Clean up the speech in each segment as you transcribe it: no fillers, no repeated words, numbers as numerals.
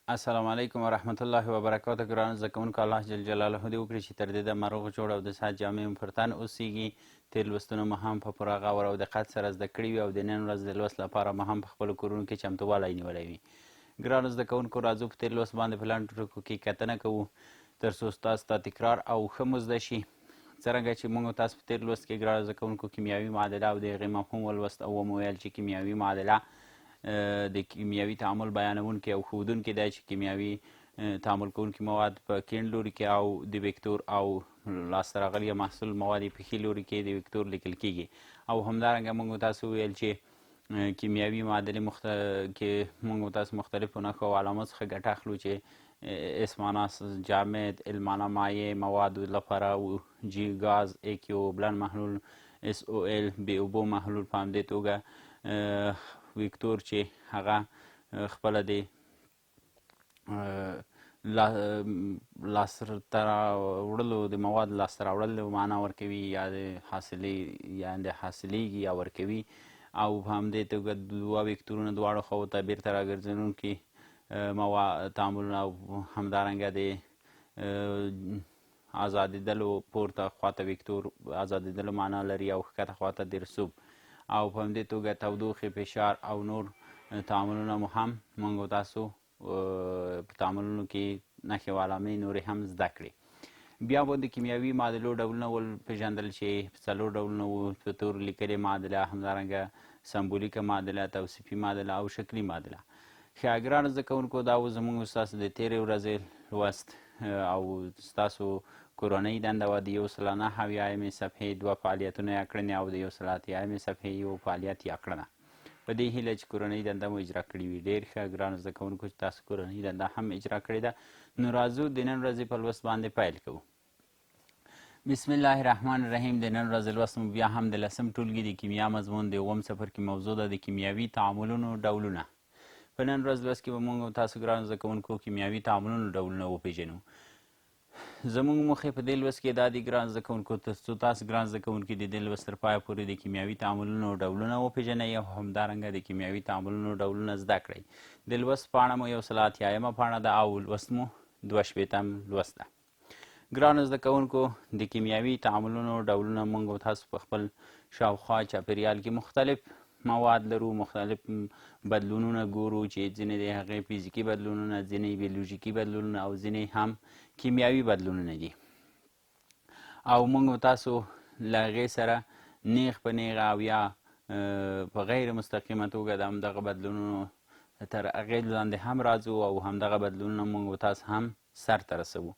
السلام علیکم ورحمت الله وبرکاته. ګرانو زده کوونکو، الله جل جلاله دې وکړي چې تر دې دمه روغ جوړ او د صحت جامې مو پر تن اوسیږي. تېر لوستونه مو هم په پوره غور او دقت سره زده کړي وي او د نن ورځ د لوست لپاره مو هم په خپلو کورونو کې چمتووالی نیولی وي. ګرانو زده کوونکو، راځو په تېر لوست باندې په لنډو ټکو کې کتنه کوو تر څو ستاسو ته تکرار او ښه مو زده شي. څرنګه چې موږ تاسو په تېر لوست کې ګرانو زده کوونکو کیمیاوي معادله او د هغې مفهوم ولوست او ومو ویل چې کیمیاوي معادله د کیمیاوي تعامل بیانونکی او ښودونکی دی چې کیمیاوي تعامل کوونکي مواد په کیڼ لوري کې او د وکتور او لاسته راغلي محصول مواد یې په ښي لوري کې د وکتور لیکل کیږي. او همدارنګه موږ تاسو وویل چې کیمیاوي معادلې کې موږ تاسو مختلفو نښو او علامو څخه ګټه اخلو چې اسمانه جامد، المانه مایع موادو لپاره جي ګاز، ایکیو بلند محلول، اس او ال بې اوبو محلول، په همدې توګه وکتور چې هغه خپله د لاسته راوړلو د موادو لاسته راوړلو معنا ورکوي یا د حاصلیږي یا ورکوي. او په همدې توګه دوه وکتورونه دواړو خواو ته بیرته راګرځونکي تعاملونه او همدارنګه د ازادېدلو پورته خواته وکتور ازادېدلو معنا لري او ښکته خواته د رسوب. او په همدې توګه تودوخې، فشار او نور تعاملونه مو هم موږ تاسو په تعاملونو کې نښې او علامې نورې هم زده کړې. بیا به د کیمیاوي معادلو ډولونه وپېژندل چې په څلور ډولونه وو: په تور لیکلې معادله، همدارنګه سمبولیکه معادله، توصیفي معادله او شکلي معادله. ښه ګرانو زده کوونکو، دا و زموږ ستاسو د تېرې ورځې لوست او ستاسو کورنۍ دنده وه. د 179 صفحې 2 فعالیتونه یا کړنې او د 180 صفحې یو فعالیت یا کړنه. په دې هیله چې کورنۍ دنده مو اجرا کړې وي. ډېر ښه ګرانو زده کوونکو چې تاسو کورنۍ دنده هم اجرا کړې ده. نو راځو د نن ورځې په لوست باندې پیل کوو. بسم الله الرحمن الرحیم. د نن ورځې لوست مو بیا هم د لسم ټولګي د کیمیا مضمون د 9 څپرکي موضوع ده، د کیمیاوي تعاملونو ډولونه. په نن ورځ لوست کې به موږ تاسو ګرانو زده کوونکو کیمیاوي تعاملونو ډولونه وپېژنو. زموږ موخې په دې لوست کې دا دي ګران زده کوونکو، تر څو تاسو ګران زده کوونکي د دې لوست تر پایه پورې د کیمیاوي تعاملونو ډولونه وپېژنئ او همدارنګه د کیمیاوي تعاملونو ډولونه زده کړئ. د لوست پاڼه مو 180 پاڼه ده او لوست مو 62 لوست ده. ګرانو زده کوونکو، د کیمیاوي تعاملونو ډولونه موږ تاسو په خپل شاوخوا چاپېریال کې مختلف مواد لرو، مختلف بدلونونه ګورو چې ځینې د هغې فزیکي بدلونونه، ځینې بیولوژیکي بدلونونه او ځینې هم کیمیاوي بدلونونه دي. او موږ تاسو له هغې سره نیغ په نیغه او یا په غیر مستقیمه توګه د همدغه بدلونونو تر اغېز لاندې هم راځو او همدغه بدلونونه موږ تاسو هم سرته رسوو.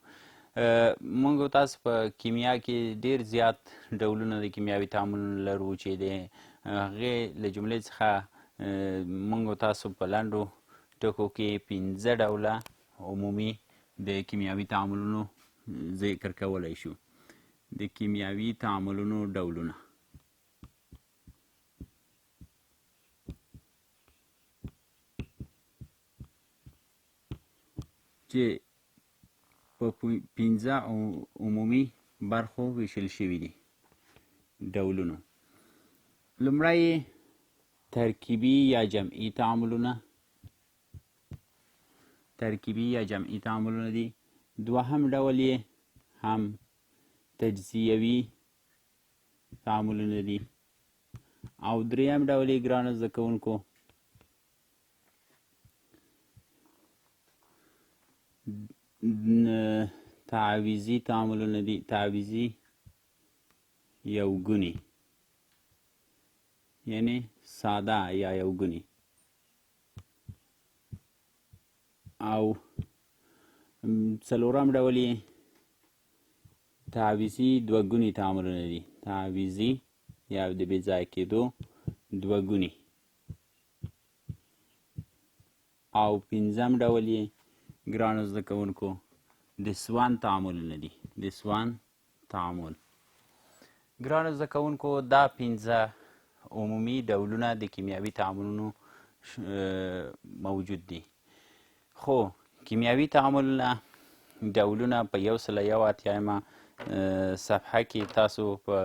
موږ تاسو په کیمیا کې ډېر زیات ډولونه د کیمیاوي تعاملونو لرو چې د هغې له جملې څخه موږ تاسو په لنډو ټکو کې 15 ډوله عمومي د کیمیاوي تعاملونو ذکر کولی شو. د کیمیاوي تعاملونو ډولونه: چې په 15 عمومي برخو ویشل شوي دي. ډولونو: لومړی ترکیبي یا جمعي تعاملونه. ترکیبي یا جمعي تعاملونه دي. دوهم ډول یې هم تجزیوي تعاملونه دي. او دریم ډول یې ګرانو زده کوونکو تعویضي تعاملونه دي. تعویضي یوګوني یعنی ساده یا یوګوني. او څلورم ډول یې تعویضي دوهګوني تعاملونه دي. تعویضي یا د بې ځایه کېدو دوهګوني. او پنځم ډول یې ګرانو زده کوونکو د سوان تعاملونه دي. د سوان تعامل. ګرانو زده کوونکو، دا 15 عمومي ډولونه د کیمیاوي تعاملونو موجود دي. خو کیمیاوي تعاملونه ډولونه په 180 صفحه کې تاسو په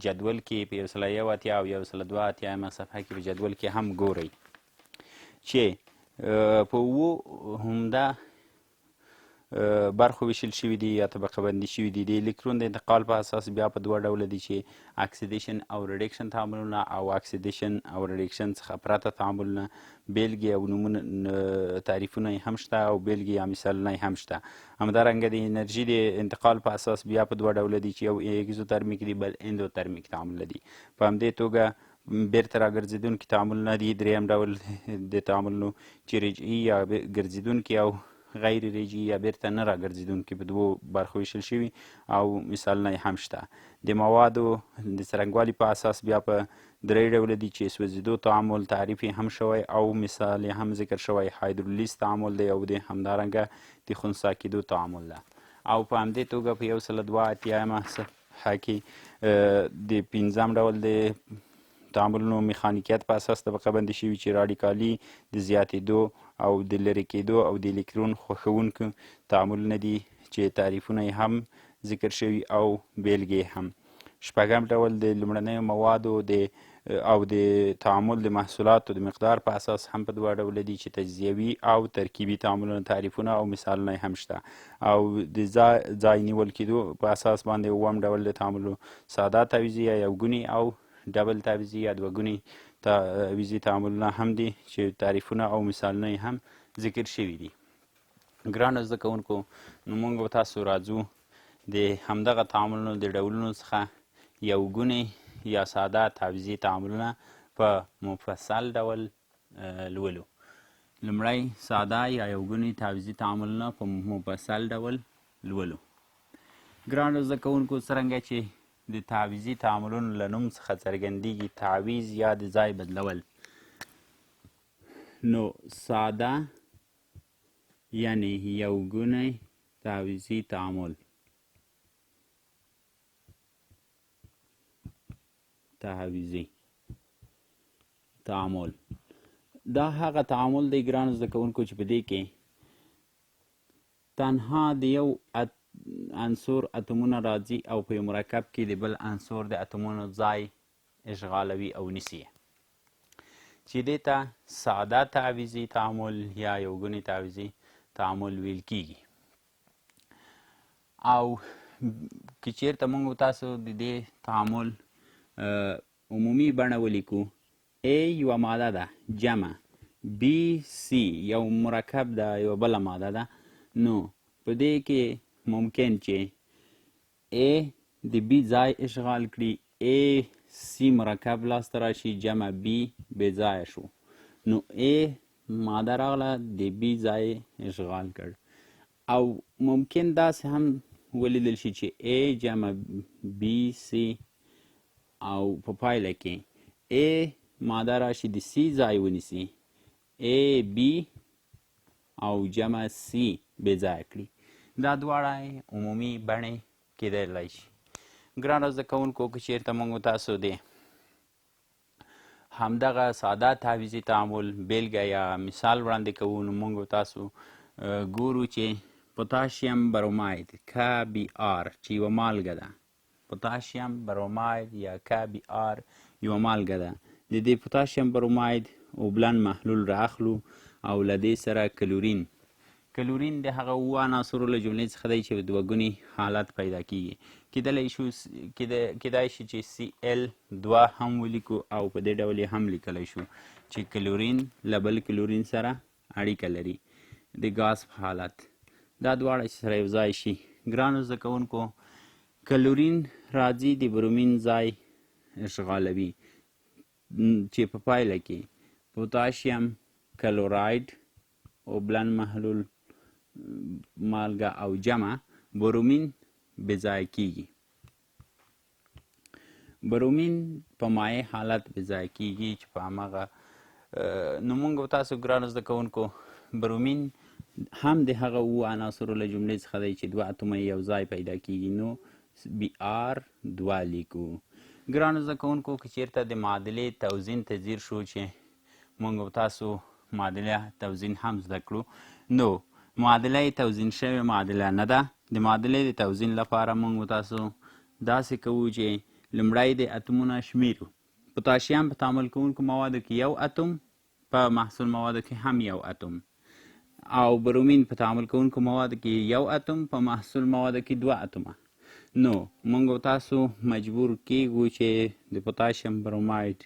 جدول کې په 180 او 182 صفحه کې په جدول کې هم ګورئ چې په اوو عمده برخو ویشل شوي دي یا طبقه بندي شوي دي. د الکترون د انتقال په اساس بیا په دوه ډوله دي چې اکسیدیشن او ریډکشن تعاملونه او اکسیدیشن او ریډکشن څخه پرته تعاملونه. بیلګې او نومونه تعریفونه یې هم شته او بیلګې یا مثالونه یې هم شته. همدارنګه د انرژي د انتقال په اساس بیا په دوه ډوله دي چې یو اګزوترمیک دي بل اندوترمیک تعاملونه دي. په همدې توګه بیرته راګرځېدونکي تعاملونه دي. دریم ډول د تعاملونو چې رجعي یا ګرځېدونکي او غیر رجعي یا بیرته نه راګرځېدونکي په دوو برخو ویشل شوي او مثالونه یې هم شته. د موادو د څرنګوالي په اساس بیا په درې ډوله دي چې سوځېدو تعامل تعریف یې هم شوی او مثال یې هم ذکر شوی هایدرولیز تعامل دی او د همدارنګه د خنثی کېدو تعامل ده. او په همدې توګه په 182 صفحه کې د پنځم ډول د تعاملونو میخانیکیت په اساس طبقه بندي شوي چې راډیکالي د زیاتېدو او د لرې کېدو او د الکترون خوښونکو تعاملونه دي چې تعریفونه یې هم ذکر شوي او بیلګې هم. شپږم ډول د لومړنیو موادو او د تعامل د محصولاتو د مقدار په اساس هم په دوه ډوله دي چې تجزیوي او ترکیبي تعاملونه تعریفونه او مثالونه یې هم شته. او د ځای نیول کېدو په اساس باندې اووم ډول د تعاملو ساده تعویضي یا یوګوني او ډبل تعویضي یا دوه ګوني تعویضي تعاملونه هم دي چې تعریفونه او مثالونه یې هم ذکر شوي دي. ګرانو زده کوونکو، نو موږ به تاسو راځو د همدغه تعاملونو د ډولونو څخه یوګوني یا ساده تعویضي تعاملونه په مفصل ډول لولو. لومړی ساده یا یوګوني تعویضي تعاملونه په مفصل ډول لولو. ګرانو زده کوونکو، څرنګه چې د تعویضي تعاملونو له نوم څخه څرګندېږي تعویض یا د ځای بدلول، نو ساده یعنی یوګونی تعویضي تعامل دا هغه تعامل دی ګرانو زده کوونکو چې په دې کې تنها د یو عنصر اتمونه راځي او په یو مرکب کې د بل عنصر د اتمونو ځای اشغالوي او نیسي، چې دې ته ساده تعویضي تعامل یا یوګوني تعویضي تعامل ویل کیږي. او که چیرته موږ تاسو د دې تعامل عمومي بڼه ولیکو، A یوه ماده ده جمع B C یو مرکب ده یوه بله ماده ده، نو په دې کې ممکن چې A د B ځای اشغال کړي، A C مرکب لاسته راشي جمع B بې ځایه شو، نو A ماده راغله د B ځای اشغال کړ. او ممکن داسې هم ولیدل شي چې A جمع B C او په پایله کې A ماده راشي د C ځای ونیسي، A B او جمع C بې ځایه کړي. دا دواړه عمومي بڼې کیدلی شي. ګرانو زده کوونکو، که چیرته موږ تاسو د همدغه ساده تعویضي تعامل بیلګه یا مثال وړاندې کوو، نو موږ تاسو ګورو چې پوتاشیم بروماید KBr چې یوه مالګه ده، پوتاشیم بروماید یا KBr یوه مالګه ده. د دې پوتاشیم بروماید اوبلن محلول رااخلو او له دې سره کلورین د هغه اووه عناصرو له جملې څخه دی چې دوه ګوني حالت پیدا کیږي. کیدای شي چې Cl2 هم ولیکو او په دې ډول یې هم لیکلی شو چې کلورین له بل کلورین سره اړیکه لري د ګاز په حالت. دا دواړه چې سره یو ځای شي، ګرانو زده کوونکو، کلورین راځي د برومین ځای اشغالوي، چې په پایله کې پوتاشیم کلوراید اوبلن محلول مالګه او جمع برومین بې ځایه کیږي. برومین په مایع حالت بې ځایه کیږي چې په هماغه نو موږ تاسو ګرانو زده کوونکو، برومین هم د هغه اووه عناصرو له جملې څخه دی چې دوه اتومه یو ځای پیدا کیږي، نو Br2 لیکو. ګرانو زده کوونکو، که چیرته د معادلې توزین ته ځیر شو چې موږ تاسو معادله توزین هم زده کړو، نو معادله یې توزین شوې معادله نه ده. د معادلې د توزین لپاره موږ تاسو داسې کوو چې لومړی د اتمونه شمیرو. پوتاشیم په تعامل کوونکو موادو کې یو اتوم په محصول موادو کې هم یو اتم، او برومین په تعامل کوونکو موادو کې یو اتم، په محصول موادو کې دوه اتمه. نو موږ تاسو مجبور کیږو چې د پوتاشیم بروماید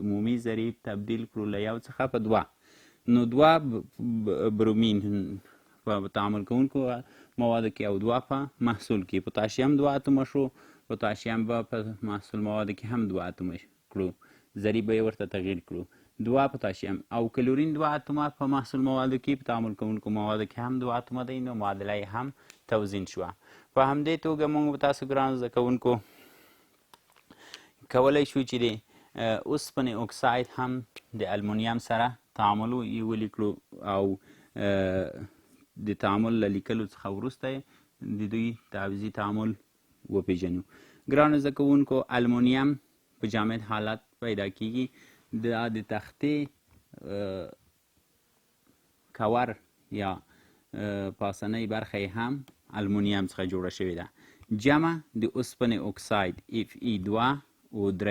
عمومي ضریب تبدیل کړو له یو څخه په دوه. نو دوه برومین په تعامل کوونکو موادو کې او دوه په محصول کې. پوتاشیم دوه اتمه شو، پوتاشیم به په محصول موادو کې هم دوه اتمه کړو، ضریب به یې ورته تغییر کړو، دوه پوتاشیم. او کلورین دوه اتمه په محصول موادو کې، په تعامل کوونکو موادو کې هم دوه اتمه دی، نو معادله یې هم توزین شوه. په همدې توګه موږ به تاسو ګرانو زده کوونکو کولی شو چې د اوسپنې اکساید هم د المونیم سره تعامل ولیکلو، او د تعامل له لیکلو څخه وروسته د دوی تعویضي تعامل وپیژنو. ګرانو زده کوونکو، المونیم په جامد حالت پیدا کیږي. د تختې کور یا پاسنۍ برخه یې هم المونیم څخه جوړه شوې ده. جمع د اوسپنې اکساید Fe2O3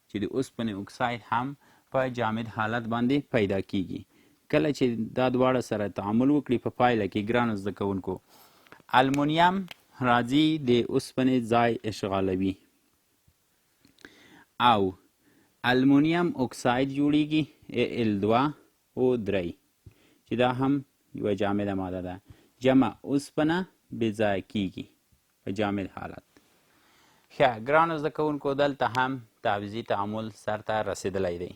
چې د اوسپنې اکساید هم په جامد حالت باندې پیدا کیږي. کله چې دا دواړه سره تعامل وکړي په پایله کې ګرانو زده کوونکو المونیم راځي د اوسپنې ځای اشغالوي او المونیم اکساید جوړیږي Al2O3 چې دا هم یوه جامده ماده ده. جمع اوسپنه بې ځایه کیږي په جامد حالت. ښه ګرانو زده کوونکو، دلته هم تعویضي تعامل سرته رسېدلی دی.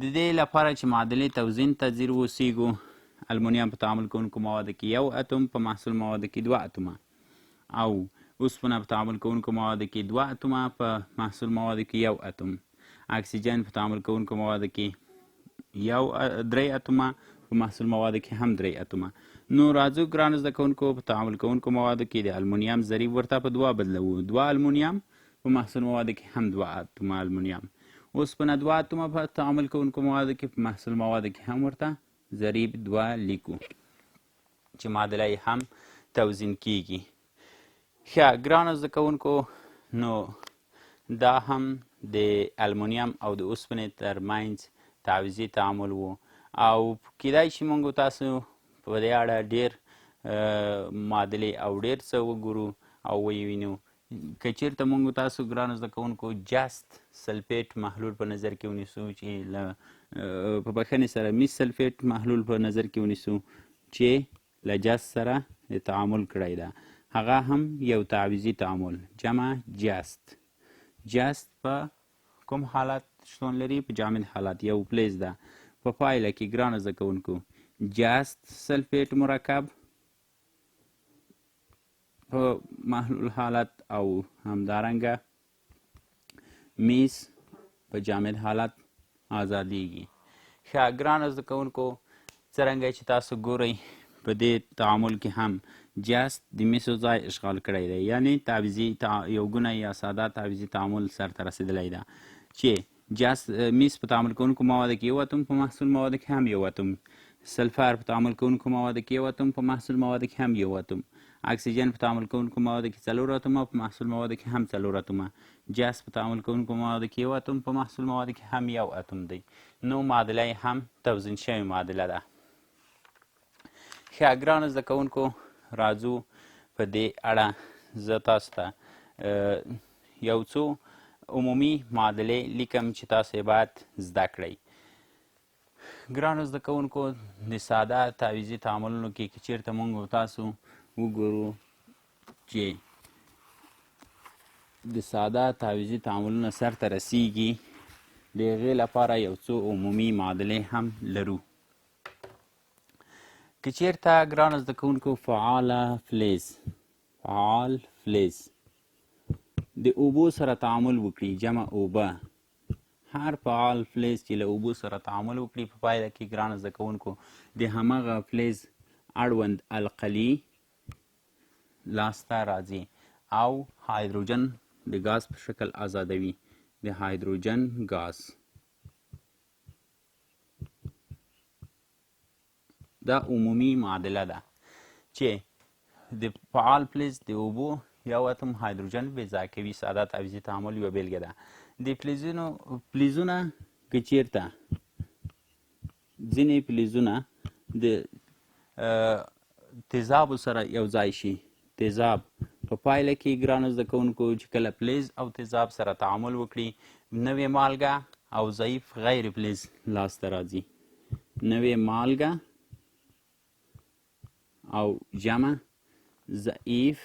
د دې لپاره چې معادلې توزین ته ځیر اوسیږو، المونیم په تعامل کوونکو موادو کې یو اتم، په محصول موادو کې دوه اتمه، او اوسپنه په تعامل کوونکو موادو کې دوه اتمه، په محصول موادو کې یو اتم. اکسیجن په تعامل کوونکو موادو کې درې اتمه، په محصول موادو کې هم درې اتمه. نو راځو ګرانو زده کوونکو، په تعامل کوونکو موادو کې د المونیم ضریب ورته په دوه بدلوو. دوه المونیم، په محصول موادو کې هم دوه اتمه المونیم. اوسپنه دوه اتمه په تعامل کوونکو موادو کې، په محصول موادو کې هم ورته ضریب دوه لیکو چې معادله یې هم توزین کیږي. ښه ګرانو زده کوونکو، نو دا هم د المونیم او د اوسپنې ترمنځ تعویضي تعامل و، او کیدای شي موږ تاسو په دې اړه ډېر معادلې او ډېر څه وګورو او ویې وینو. که چېرته موږ تاسو ګرانو زده کوونکو جست سلفیټ محلول په نظر کې ونیسو، چې په بښنې سره میس سلفیټ محلول په نظر کې ونیسو چې له جست سره د تعامل کړی ده، هغه هم یو تعویضي تعامل، جمع جست. جست په کوم حالت شتون لري؟ په جامد حالت، یو فلز ده. په پایله کې ګرانو زده کوونکو جست سلفیټ مرکب په محلول حالت او همدارنګه میس په جامد حالت آزادیږي. ښه ګرانو زده کوونکو، څرنګه چې تاسو ګورئ په دې تعامل کې هم جست د میسو ځای اشغال کړی دی، یعنی تعویضي یو ګونه یا ساده تعویضي تعامل سرته رسېدلی ده چې جست میس په تعامل کوونکو موادو کې یو اتم، په محصول موادو کې هم یو اتم. سلفر په تعامل کوونکو موادو کې یو اتم، په محصول موادو کې هم یو اتم. اکسیجن په تعامل کوونکو موادو کې څلور اتمه، په محصول موادو کې هم څلور اتمه. جست په تعامل کوونکو موادو کې یو اتم، په محصول موادو کې هم یو اتم دی. نو معادله یې هم توزین شوې معادله ده. ښه ګرانو زده کوونکو، راځو په دې اړه زه تاسو ته یو څو عمومي معادلې لیکم چې تاسو یې باید زده کړئ. ګرانو زده کوونکو، د ساده تعویضي تعاملونو کې که چېرته موږ تاسو وګورو چې د ساده تعویضي تعاملونه سرته رسیږي، د هغې لپاره یو څو عمومي معادلې هم لرو. که چېرته ګرانو زده کوونکو فعال فلز د اوبو سره تعامل وکړي، جمع اوبه، هر فعال فلز چې له اوبو سره تعامل وکړي، په پایله کې ګرانو زده کوونکو د همغه فلز اړوند القلي لاسته راځي او هایدروجن د ګاز په شکل آزادوي. د هایدروجن ګاز دا عمومي معادله ده چې د فعال فلز د اوبو یو اتم هایدروجن بې ځای کوي. ساده تعویضي تعامل یوه بېلګه ده. د فلزونه که چېرته ځینې فلزونه د تیزابو سره یو ځای شي. تیزاب په پایله کې ګرانو زده کوونکو چې کله فلز او تیزاب سره تعامل وکړي نوې مالګه او ضعیف غیر فلز لاسته راځي. نوې مالګه او جمع ضعیف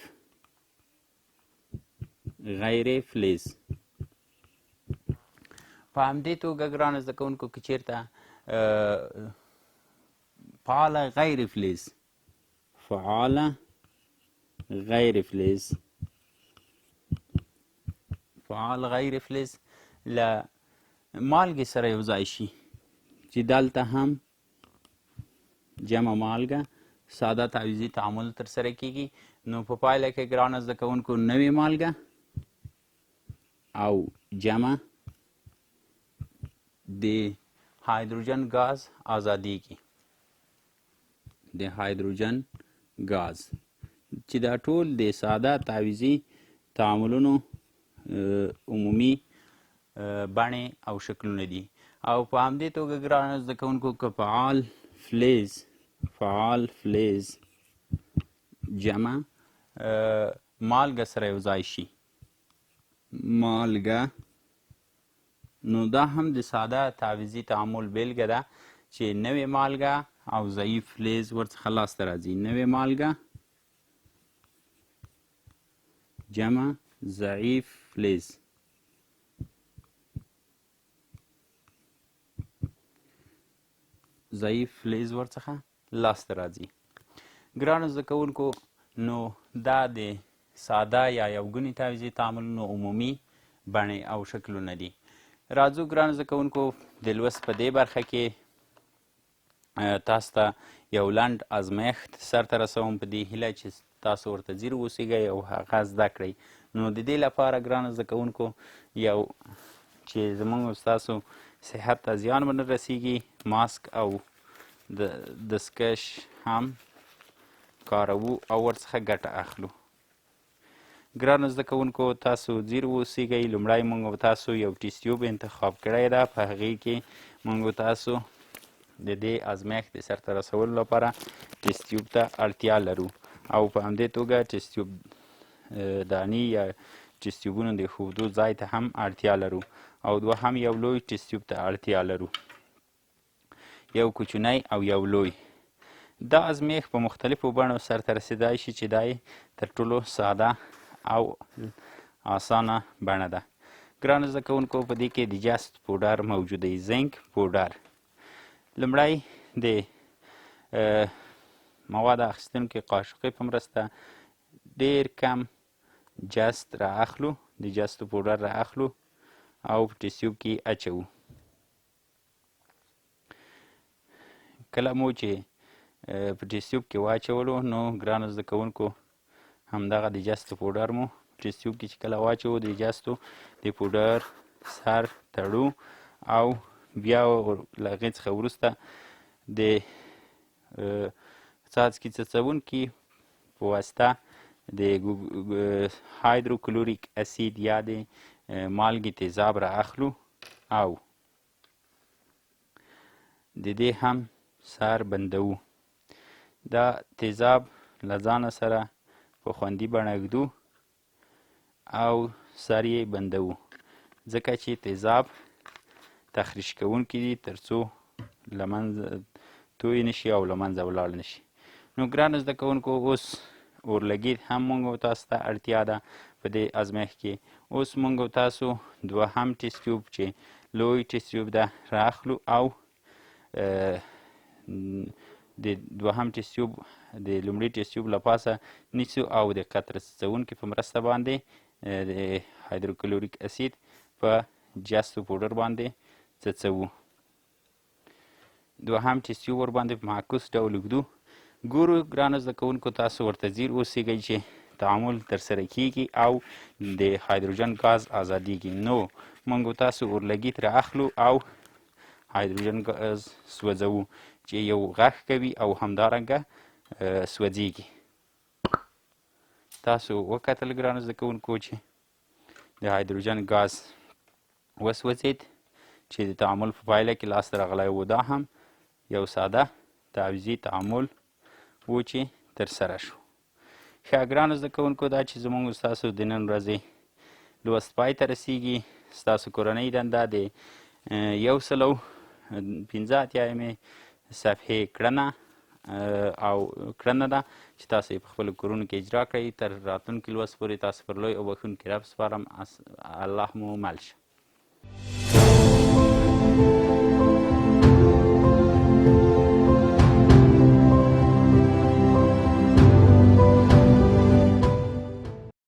غیر فلز. په همدې توګه ګرانو زده کوونکو که چېرته فعاله غیر فلز فعاله غیر فلز فعال غیر فلز له مالګې سره یو ځای شي چې دلته هم جمع مالګه ساده تعویضي تعامل ترسره کیږي، نو په پایله کې ګرانو زده کوونکو نوې مالګه او جمع د هایدروجن ګاز ازادیږي. د هایدروجن ګاز چې دا ټول د ساده تعویضي تعاملونو عمومي بڼې او شکلونه دي. او په همدې توګه ګرانو زده کوونکو که فعال فلز جمع مالګه سره یو ځای شي مالګه، نو دا هم د ساده تعویضي تعامل بیلګه ده چې نوې مالګه او ضعیف فلز ورڅخه لاسته راځي. نوې مالګه جمع ضعیف فلز. ضعیف فلز ورڅخه لاسته راځي. ګرانو زده کوونکو نو دا د ساده یا یوګوني تعویضي تعاملونو عمومي بڼې او شکلونه دي. راځو ګرانو زده کوونکو د لوست په دې برخه کې تاسو ته یو لنډ ازمایښت سرته رسوم په دې هیله چې تاسو ورته ځیر اوسیږئ او هغه زده کړئ. نو د دې لپاره ګرانو زده کوونکو یو چې زموږ ستاسو صحت ته زیان ونه رسیږي ماسک او دستکش هم کاروو او ورڅخه ګټه اخلو. ګرانو زده کوونکو تاسو ځیر اوسیږئ. لومړی موږ تاسو یو ټیسټ ټیوب انتخاب کړی ده، په هغې کې موږ تاسو د دې ازمایښت د سرته رسولو لپاره ټیسټ ټیوب ته اړتیا لرو او په همدې توګه ټیسټ ټیوب دانې یا ټیسټ ټیوبونو د ایښودو ځای ته هم اړتیا لرو او دوهم یو لوی ټیسټ ټیوب ته اړتیا لرو، یو کوچنی او یو لوی. دا ازمایښت په مختلفو بڼو سرته رسېدای شي چې دا یې تر ټولو ساده او اسانه بڼه ده. ګرانو زده کوونکو په دې کې د جست پوډر موجود دی، زنک پوډر. لومړی د مواد اخیستونکي قاشقې په مرسته ډیر کم جست را اخلو، د جستو پوډر را اخلو او په ټیسټ ټیوب کې اچوو. کله مو چې په ټیسټ ټیوب کې واچولو نو ګرانو زده کوونکو همدغه د جستو پوډر مو ټیسټ ټیوب کې چې کله واچوو د جستو د پوډر سر تړو او بیا له هغې څخه وروسته د څاڅکي څڅونکي په واسطه د هایدروکلوریک اسید یا د مالګې تیزاب را اخلو او د دې هم سر بندوو. دا تیزاب له ځانه سره په خوندي بڼه ږدو او سر یې بندوو، ځکه چې تیزاب تخریش کوونکي دي تر څو له منځه توی نشي او له منځه ولاړ نشي. نو ګرانو زده کوونکو اوس اورلګید هم موږ تاسو ته اړتیا ده په دې ازمایښت کې. اوس موږ تاسو دوهم ټیسټ ټیوب چې لوی ټیسټ ټیوب ده را اخلو او د دوهم ټیسټ ټیوب د لومړي ټیسټ ټیوب له پاسه نیسو او د قطره څڅونکي په مرسته باندې د هایدروکلوریک اسید په جستو پوډر باندې څڅوو. دوهم ټیسټ ټیوب ورباندې په معکوس ډول ږدو. ګورو ګرانو زده کوونکو تاسو ورته ځیر اوسیږئ چې تعامل ترسره کیږي او د هایدروجن ګاز ازادیږي. نو موږ تاسو اورلګیت را اخلو او هایدروجن ګاز سوځوو چې یو غږ کوي او همدارنګه سوځیږي. تاسو وکتل ګرانو زده کوونکو چې د هایدروجن ګاز وسوځید چې د تعامل په پایله کې لاسته راغلی و. دا هم یو ساده تعویضي تعامل و چې ترسره شو. ښه ګرانو زده کوونکو، دا چې زموږ ستاسو د نن ورځې لوست پای ته رسیږي. ستاسو کورنۍ دنده د 185 صفحې کړنه ده چې تاسو یې په خپلو کورونو کې اجرا کړئ. تر راتلونکي لوست پورې تاسو پر لوی او بښونکي رب سپارم. الله مو مل شه.